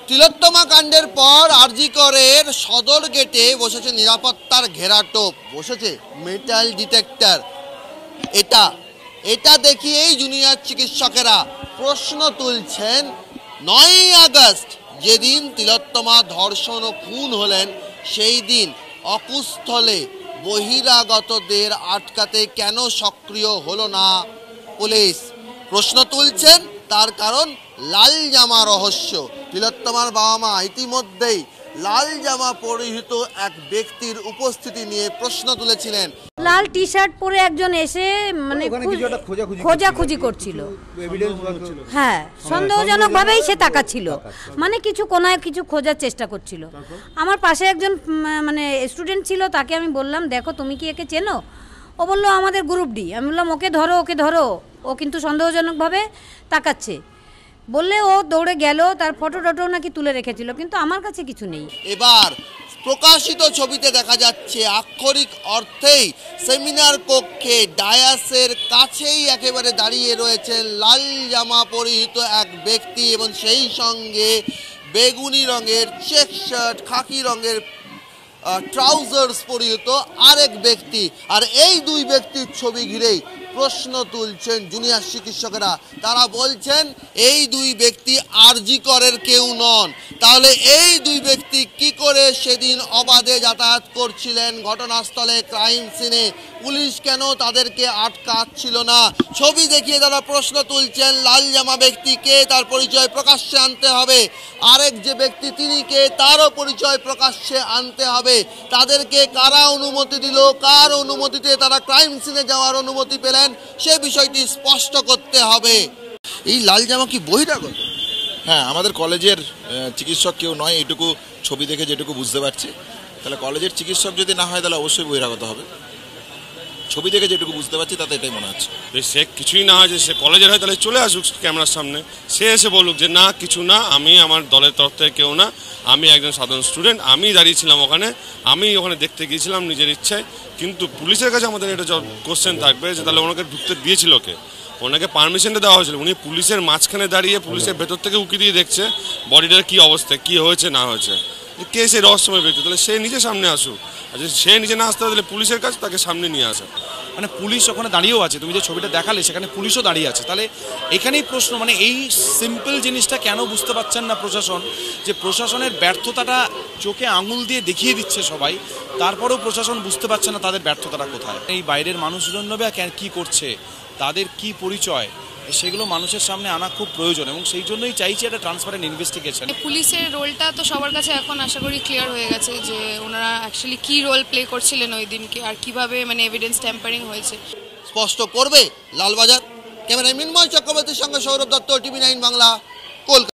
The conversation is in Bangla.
তিলোত্তমা কাণ্ডের পর আরজিকরের সদর গেটে বসেছে নিরাপত্তার ঘেরাটোপ, বসেছে মেটাল ডিটেক্টর। এটা দেখিয়েই জুনিয়র চিকিৎসকেরা প্রশ্ন তুলছেন 9ই আগস্ট যেদিন তিলোত্তমা ধর্ষণ ও খুন হলেন সেই দিন অকুস্থলে বহিরাগতদের আটকাতে কেন সক্রিয় হলো না পুলিশ। প্রশ্ন তুলছেন তার কারণ লাল জামা রহস্য। তিলোত্তমার বাবা মা ইতিমধ্যেই লাল জামা পরিহিত এক ব্যক্তির উপস্থিতি নিয়ে প্রশ্ন তুলেছিলেন। লাল টি শার্ট পরে একজন এসে মানে খোঁজাখুঁজি করছিল, হ্যাঁ সন্দেহজনক ভাবেই সে তাকাচ্ছিল, মানে কিছু কোনায় কিছু খোঁজার চেষ্টা করছিল। আমার পাশে একজন মানে স্টুডেন্ট ছিল, তাকে আমি বললাম দেখো তুমি কি একে চেনো? ও বললো আমাদের গ্রুপ ডি। আমি বললাম ওকে ধরো, ও কিন্তু সন্দেহজনকভাবে তাকাচ্ছে। বললে ও দৌড়ে গেল, তার ফটো নাকি তুলে রেখেছিল, কিন্তু আমার কাছে কিছু নেই। এবার প্রকাশিত ছবিতে দেখা যাচ্ছে আক্ষরিক অর্থেই সেমিনার কক্ষে ডায়াসের কাছেই একেবারে দাঁড়িয়ে রয়েছেন লাল জামা পরিহিত এক ব্যক্তি এবং সেই সঙ্গে বেগুনি রঙের চেক শার্ট, খাকি রঙের ট্রাউজার্স পরিহিত আরেক ব্যক্তি। আর এই দুই ব্যক্তির ছবি ঘিরেই প্রশ্ন তুলছেন জুনিয়র চিকিৎসকেরা। তারা বলছেন এই দুই ব্যক্তি আরজিকরের কেউ নন। তাহলে এই দুই ব্যক্তি কি করে সেদিন অবাধে যাতায়াত করছিলেন ঘটনাস্থলে, ক্রাইম সিনে? পুলিশ কেন তাদেরকে আটকাচ্ছিল না? ছবি দেখিয়ে তারা প্রশ্ন তুলছেন লাল জামা ব্যক্তি কে, তার পরিচয় প্রকাশ্যে আনতে হবে। আরেক যে ব্যক্তি তিনি কে, তারও পরিচয় প্রকাশ্যে আনতে হবে। তাদেরকে কারা অনুমতি দিল, কার অনুমতিতে তারা ক্রাইম সিনে যাওয়ার অনুমতি পেলেন, সে বিষয়টি স্পষ্ট করতে হবে। এই লাল জামা কি বহিরাগত? হ্যাঁ, আমাদের কলেজের চিকিৎসক কেউ নয়, এটুকু ছবি দেখে যেটুকু বুঝতে পারছি। তাহলে কলেজের চিকিৎসক যদি না হয় তাহলে অবশ্যই বহিরাগত হবে। ছবি দেখে যেটুকু বুঝতে পারছি তাতে এটাই মনে হচ্ছে। সে কিছুই না হয়, যে সে কলেজের হয় তাহলে চলে আসুক ক্যামেরার সামনে, সে এসে বলুক যে না কিছু না, আমি আমার দলের তরফ থেকে কেউ না, আমি একজন সাধারণ স্টুডেন্ট, আমি দাঁড়িয়েছিলাম ওখানে, আমি ওখানে দেখতে গিয়েছিলাম নিজের ইচ্ছায়। কিন্তু পুলিশের কাছে আমাদের এটা কোশ্চেন থাকবে যে তাহলে ওনাকে ঢুকতে দিয়েছিল কে? ওনাকে পারমিশনটা দেওয়া হয়েছিল, উনি পুলিশের মাঝখানে দাঁড়িয়ে পুলিশের ভেতর থেকে উকি দিয়ে দেখছে বডিটার কী অবস্থা, কী হয়েছে না হয়েছে, কে সেই রহস্যময় ব্যক্তি। তাহলে সে নিজে সামনে আসুক, আর যদি সে নিজে না আসতে তাহলে পুলিশের কাছে তাকে সামনে নিয়ে আসে। মানে পুলিশ ওখানে দাঁড়িয়েও আছে, তুমি যে ছবিটা দেখালে সেখানে পুলিশও দাঁড়িয়ে আছে। তাহলে এখানেই প্রশ্ন, মানে এই সিম্পল জিনিসটা কেন বুঝতে পারছেন না প্রশাসন, যে প্রশাসনের ব্যর্থতাটা চোখে আঙুল দিয়ে দেখিয়ে দিচ্ছে সবাই, তারপরেও প্রশাসন বুঝতে পারছে না তাদের ব্যর্থতাটা কোথায়। এই বাইরের মানুষজন নেবে কী করছে, তাদের কি পরিচয়, সেগুলো মানুষের সামনে আনা খুব প্রয়োজন, এবং সেই জন্যই চাইছি একটা ট্রান্সপারেন্ট ইনভেস্টিগেশন। পুলিশের রোলটা তো সবার কাছে এখন আশা করি ক্লিয়ার হয়ে গেছে যে ওনারা অ্যাকচুয়ালি কি রোল প্লে করছিলেন ওই দিনকে, আর কিভাবে মানে এভিডেন্স ট্যাম্পারিং হয়েছে স্পষ্ট করবে লালবাজার। ক্যামেরায় মিন্ময় চক্রবর্তীর সঙ্গে সৌরভ দত্ত, টিভি 9 বাংলা, কলকাতা।